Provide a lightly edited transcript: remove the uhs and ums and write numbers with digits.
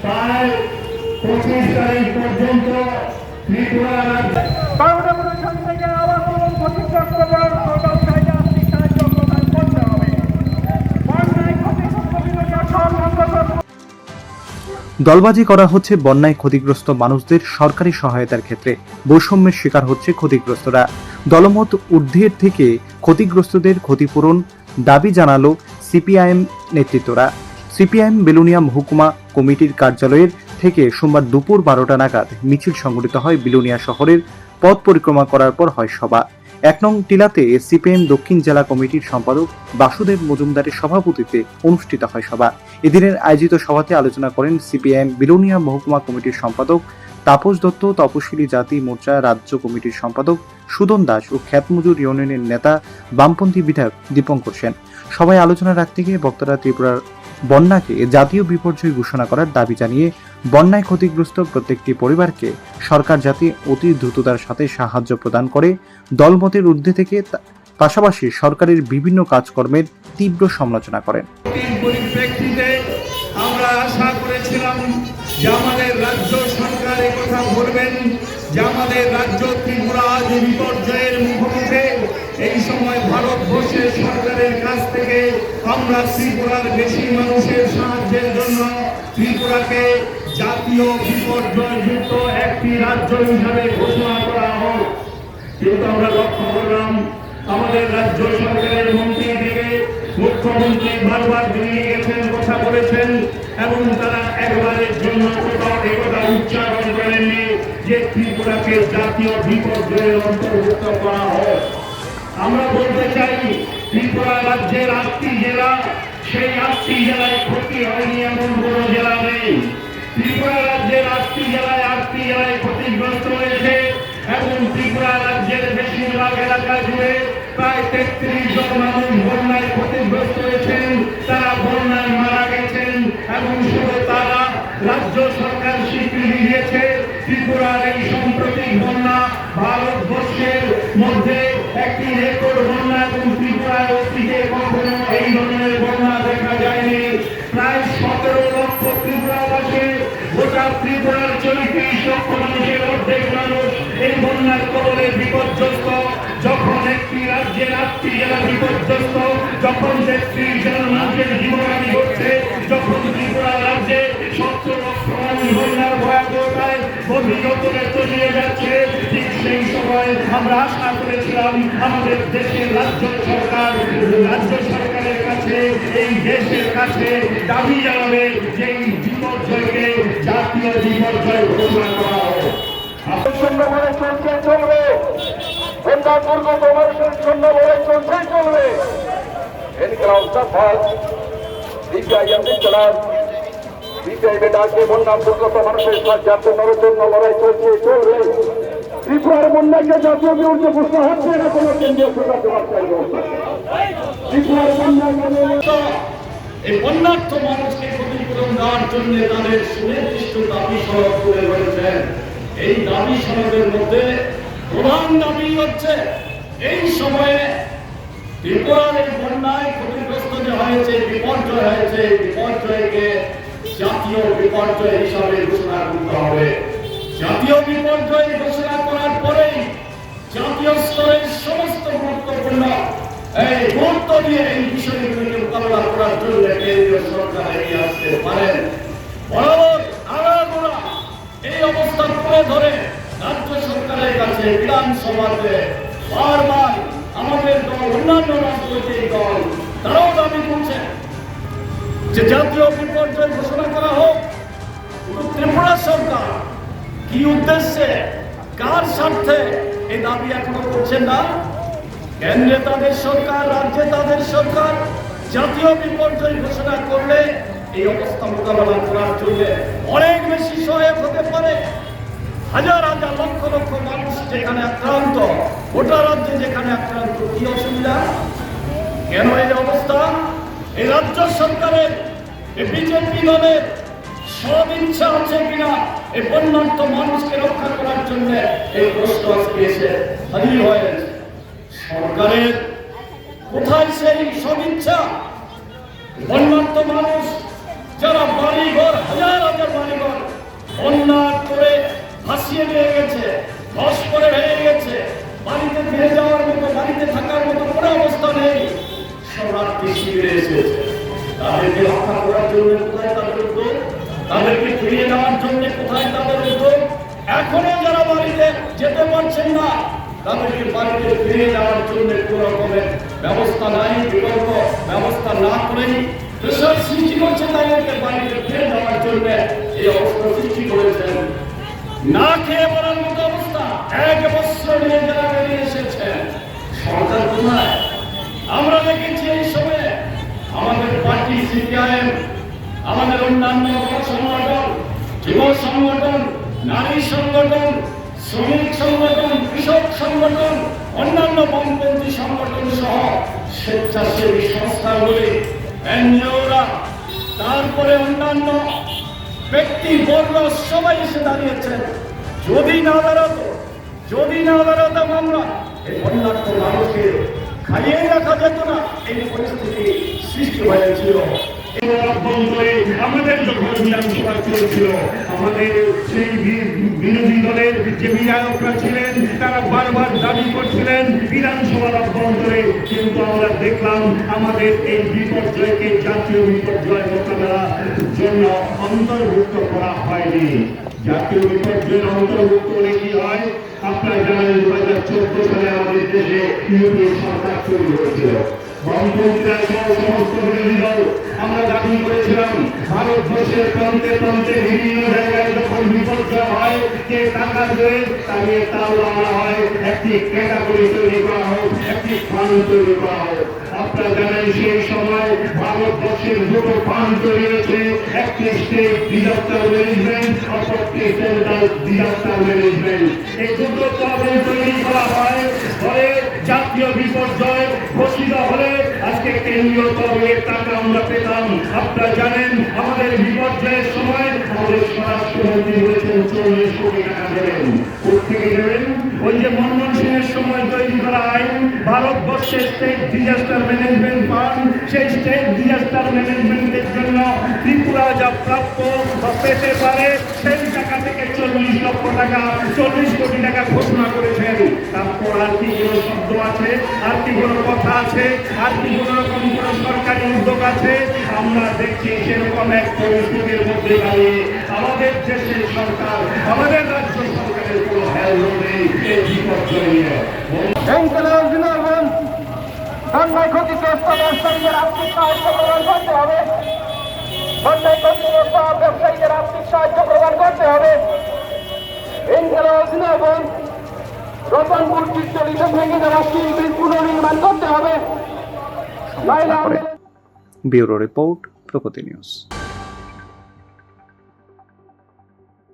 প্রায় 25 তারিখ পর্যন্ত ত্রিপুরা থেকে আবার ক্ষতিগ্রস্ত সাহায্য প্রদান করতে হবে। দলবাজি করা হচ্ছে বন্যায় ক্ষতিগ্রস্ত মানুষদের সরকারি সহায়তার ক্ষেত্রে। বৈষম্যের শিকার হচ্ছে ক্ষতিগ্রস্তরা। দলমত ঊর্ধ্বের থেকে ক্ষতিগ্রস্তদের ক্ষতিপূরণ দাবি জানালো সিপিআইএম নেতৃত্বরা। সিপিআইএম বেলুনিয়া মহকুমা কমিটির কার্যালয়ের থেকে সোমবার দুপুর 12টা নাগাদ মিছিল সংগঠিত হয়। বেলুনিয়া শহরের পথ পরিক্রমা করার পর হয় সভা। 1 নং টিলাতে সিপিএম দক্ষিণ জেলা কমিটির সম্পাদক বাসুদেব মজুমদারের সভাপতিত্বে অনুষ্ঠিত হয় সভা। এদিনের আয়োজিত সভাতে আলোচনা করেন সিপিআইএম বেলুনিয়া মহকুমা কমিটির সম্পাদক তাপস দত্ত, তপশিলি জাতি মোর্চা রাজ্য কমিটির সম্পাদক সুদন দাস ও খ্যাতমজুর ইউনিয়নের নেতা বামপন্থী বিধায়ক দীপঙ্কর সেন। সভায় আলোচনা রাখতে গিয়ে বক্তারা ত্রিপুরার বন্যাকে জাতীয় বিপর্যয় ঘোষণা করার দাবি জানিয়ে বন্যায় ক্ষতিগ্রস্ত প্রত্যেকটি পরিবারকে সরকার যাতে অতি দ্রুততার সাথে সাহায্য প্রদান করে দলমতের ঊর্ধ্বে থেকে পাশাপাশি সরকারের বিভিন্ন কাজকর্মের তীব্র সমালোচনা করেন। পরিপ্রেক্ষিতে আমরা আশা করেছিলাম যে আমাদের রাজ্য সরকার এই কথা বলবেন যে আমাদের রাজ্য ত্রিপুরা আজ বিপর্যয়ের মুখোমুখি। এই সময় ভারতবর্ষের সরকারের কাছ থেকে আমরা ত্রিপুরার বেশি মানুষের সাহায্যের জন্য ত্রিপুরাকে জাতীয় বিপর্যয়যুক্ত একটি রাজ্য হিসাবে ঘোষণা করা হোক। কিন্তু আমরা লক্ষ্য করলাম আমাদের রাজ্য সরকারের মন্ত্রী থেকে মুখ্যমন্ত্রী বারবার বেরিয়ে গেছেন, কথা বলেছেন এবং তারা একবারের জন্য কোথাও একথা উচ্চারণ করেননি যে ত্রিপুরাকে জাতীয় বিপর্যয়ের অন্তর্ভুক্ত করা হোক। আমরা বলতে চাই ত্রিপুরা রাজ্যের 8টি জেলা, সেই 8টি জেলায় ক্ষতি হয়নি এমন কোন জেলা নেই। ত্রিপুরা রাজ্যের 8টি জেলায় 8টি জেলায় ক্ষতিগ্রস্ত হয়েছে এবং ত্রিপুরা রাজ্যের বেশিরভাগ এলাকা জুড়ে প্রায় 33 জন মানুষ বন্যায় ক্ষতিগ্রস্ত হয়েছেন, তারা বন্যায় মারা গেছেন এবং শুধু তারা রাজ্য সরকার স্বীকৃতি দিয়েছে ত্রিপুরার এই সাম্প্রতিক বন্যা ভারতবর্ষের মধ্যে একটি রেকর্ড বন্যা এবং ত্রিপুরার অতীতে কখনো এই ধরনের বন্যা দেখা যায়নি। প্রায় 17 লক্ষ ত্রিপুরাবাসী, গোটা ত্রিপুরার 34 লক্ষ মানুষের অর্ধেক মানুষ এই বন্যার কবলে বিপর্যস্ত। যখন একটি রাজ্যের 8টি জেলা বিপর্যস্ত, যখন 33 জেলার মানুষের জীবনহানি ঘটছে, যখন ত্রিপুরা রাজ্যে 17 লক্ষ মানুষ বন্যার ভয়াবহতায় গভীরতরে তলিয়ে যাচ্ছে, ঠিক সেই সময় আমরা আশা করেছিলাম আমাদের দেশের রাজ্য সরকারের কাছে, এই দেশের কাছে দাবি জানাবে যে এই বিপর্যয়কে জাতীয় বিপর্যয় ঘোষণা করা হবে। চলবে বন্যা দুর্গত মানুষের জন্য লড়াই চলবে। বন্যা দুর্গত মানুষের সাহায্যের জন্য লড়াই চলবে। ত্রিপুরার বন্যাকে জাতীয় বিপর্যয় ঘোষণা হচ্ছে না কোনো কেন্দ্রীয় সরকার দেওয়ার চাইবে। ত্রিপুরার বন্যা এই বন্যার্থ মানুষকে ক্ষতিপূরণ দেওয়ার জন্য তাদের সুনির্দিষ্ট দাবি সনদ তুলে ধরেছেন। এই দাবি সনদের মধ্যে প্রধান দাবি হচ্ছে এই সময়ে ত্রিপুরার এই বন্যায় ক্ষতিগ্রস্ত যে হয়েছে, বিপর্যয় হয়েছে, বিপর্যয়কে জাতীয় বিপর্যয় হিসাবে ঘোষণা করতে হবে। জাতীয় বিপর্যয় ঘোষণা করার পরেই জাতীয় স্তরের সমস্ত গুরুত্বপূর্ণ এই গুরুত্ব দিয়ে এই বিষয়গুলিকে মোকাবেলা করার জন্য কেন্দ্রীয় সরকার এগিয়ে আসতে পারেন। আগাগোড়া এই অবস্থা তুলে ধরে রাজ্য সরকারের কাছে বিধানসভাতে বারবার আমাদের দল, অন্যান্য রাজনৈতিক দল তারাও দাবি করছে যে জাতীয় বিপর্যয় ঘোষণা করা হোক। ত্রিপুরা সরকার কি উদ্দেশ্যে, কার স্বার্থে এই দাবি এখনো করছেন না? কেন্দ্রে তাদের সরকার, রাজ্যে তাদের সরকার জাতীয় বিপর্যয় ঘোষণা করলে এই অবস্থা মোকাবেলা করার জন্য অনেক বেশি সহায়ক হতে পারে। হাজার হাজার লক্ষ লক্ষ মানুষ যেখানে আক্রান্ত, গোটা রাজ্যে যেখানে আক্রান্ত, কি অসুবিধা? কেন এই অবস্থা? এই রাজ্য সরকারের, এই বিজেপি দলের সব ইচ্ছা আছে কিনা এই বন্যার্থ মানুষকে রক্ষা করার জন্য? এই প্রশ্ন আজকে এসে হাজির হয়েছে। সরকারের কোথায় সেই সদিচ্ছা? বন্যার্থ মানুষ যারা বাড়িঘর হাজার হাজার বাড়িঘর বন্যা করে ভাসিয়ে নিয়ে গেছে, ধস করে ভেঙে গেছে, বাড়িতে ফিরে যাওয়ার মতো, বাড়িতে থাকার মতো কোনো অবস্থা নেই, শরণার্থী শিবিরে এসেছে। তাদেরকে রক্ষা করার জন্য কোথায় তাদের উদ্যোগ? তাদেরকে ফিরিয়ে নেওয়ার জন্য কোথায় তাদের উদ্যোগ? এখনো যারা বাড়িতে যেতে পারছেন না, তাদেরকে বাড়িতে ফিরিয়ে নেওয়ার জন্য কোনো রকমের ব্যবস্থা নাই, বিকল্প ব্যবস্থা না করেই প্রেশার সৃষ্টি করছে তাদেরকে বাড়িতে ফিরে যাওয়ার জন্য এই অবস্থা সৃষ্টি করেছেন। না খেয়ে মরার মতো অবস্থা, 1 বছর নিয়ে যারা বেরিয়ে এসেছেন, সরকার কোথায়? আমরা দেখেছি এই সময়ে আমাদের পার্টি সিপিআইএম, আমাদের অন্যান্য সংগঠন, যুব সংগঠন, নারী সংগঠন, শ্রমিক সংগঠন, কৃষক সংগঠন, অন্যান্য বামপন্থী সংগঠন সহ স্বেচ্ছাসেবী সংস্থাগুলি, এনজিওরা, তারপরে অন্যান্য ব্যক্তিবর্গ সবাই এসে দাঁড়িয়েছেন। যদি না দাঁড়াতাম আমরা এই বন্যার্থ মানুষকে খাইয়ে রাখা যেত না, এই পরিস্থিতি সৃষ্টি হয়েছিল। আমাদের যখন বিধানসভা চলছিল, আমাদের সেই বিরোধী দলের যে বিধায়করা ছিলেন তারা বারবার দাবি করছিলেন বিধানসভার অভ্যন্তরে, কিন্তু আমরা দেখলাম আমাদের এই বিপর্যয়কে জাতীয় বিপর্যয় মোকাবেলার জন্য অন্তর্ভুক্ত করা হয়নি। জাতীয় বিপর্যয়ের অন্তর্ভুক্ত হলে কি হয়? আপনারা জানেন 2014 সালে আমাদের দেশে ইউপিএ সরকার তৈরি হয়েছিল। বামপন্থীরা সহ সমস্ত বিরোধী দল আমরা দাবি করেছিলাম ভারতবর্ষের প্রান্তে প্রান্তে বিভিন্ন জায়গায় যখন বিপর্যয় হয়, যে টাকা দেয় তাকে তাও আনা হয়, একটি ক্যাটাগরি তৈরি করা হোক, একটি ফান্ড তৈরি করা হোক। আপনারা জানেন সেই সময় ভারতবর্ষের দুটো ফান্ড তৈরি হয়েছে, একটি স্টেট ডিজাস্টার ম্যানেজমেন্ট, অপরটি সেন্ট্রাল ডিজাস্টার ম্যানেজমেন্ট। এই দুটো তহবিল তৈরি করা হয়, ফলে জাতীয় বিপর্যয় ঘোষিত হলে আজকে কেন্দ্রীয় তহবিলের টাকা আমরা পেতাম। আপনারা জানেন আমাদের বিপর্যয়ের সময় আমাদের স্বরাষ্ট্রমন্ত্রী বলেছেন 40 কোটি টাকা দেবেন। কোথেকে দেবেন? ওই যে মনমোহন সিংয়ের সময় তৈরি করা আইন, ভারতবর্ষের স্টেট ডিজাস্টার ম্যানেজমেন্ট ফান্ড, সেই স্টেট ডিজাস্টার ম্যানেজমেন্টের জন্য ত্রিপুরা যা প্রাপ্য বা পেতে পারে সেই টাকা থেকে 40 লক্ষ টাকা, 40 কোটি টাকা ঘোষণা করেছেন। তারপর আর কি কোনো শব্দ আছে? আর কি কোনো কথা আছে? আর কি কোনো রকম কোনো সরকারি উদ্যোগ আছে? আমরা দেখছি সেরকম এক পরিস্থিতির মধ্যে দাঁড়িয়ে আমাদের দেশের সরকার, আমাদের রাজ্য সরকারের কোনো হেলদোল নেই এই বিপর্যয় নিয়ে। বন্যায় ক্ষতিগ্রস্ত ব্যবসায়ীদের আর্থিক সাহায্য প্রদান করতে হবে। বন্যায় ক্ষতিগ্রস্ত ব্যবসায়ীদের আর্থিক সাহায্য প্রদান করতে হবে। রতনপুর চিত্তলিত ভেঙে দেওয়া স্টিল ব্রিজ পুনর্নির্মাণ করতে হবে। ব্যুরো রিপোর্ট, প্রগতি নিউজ।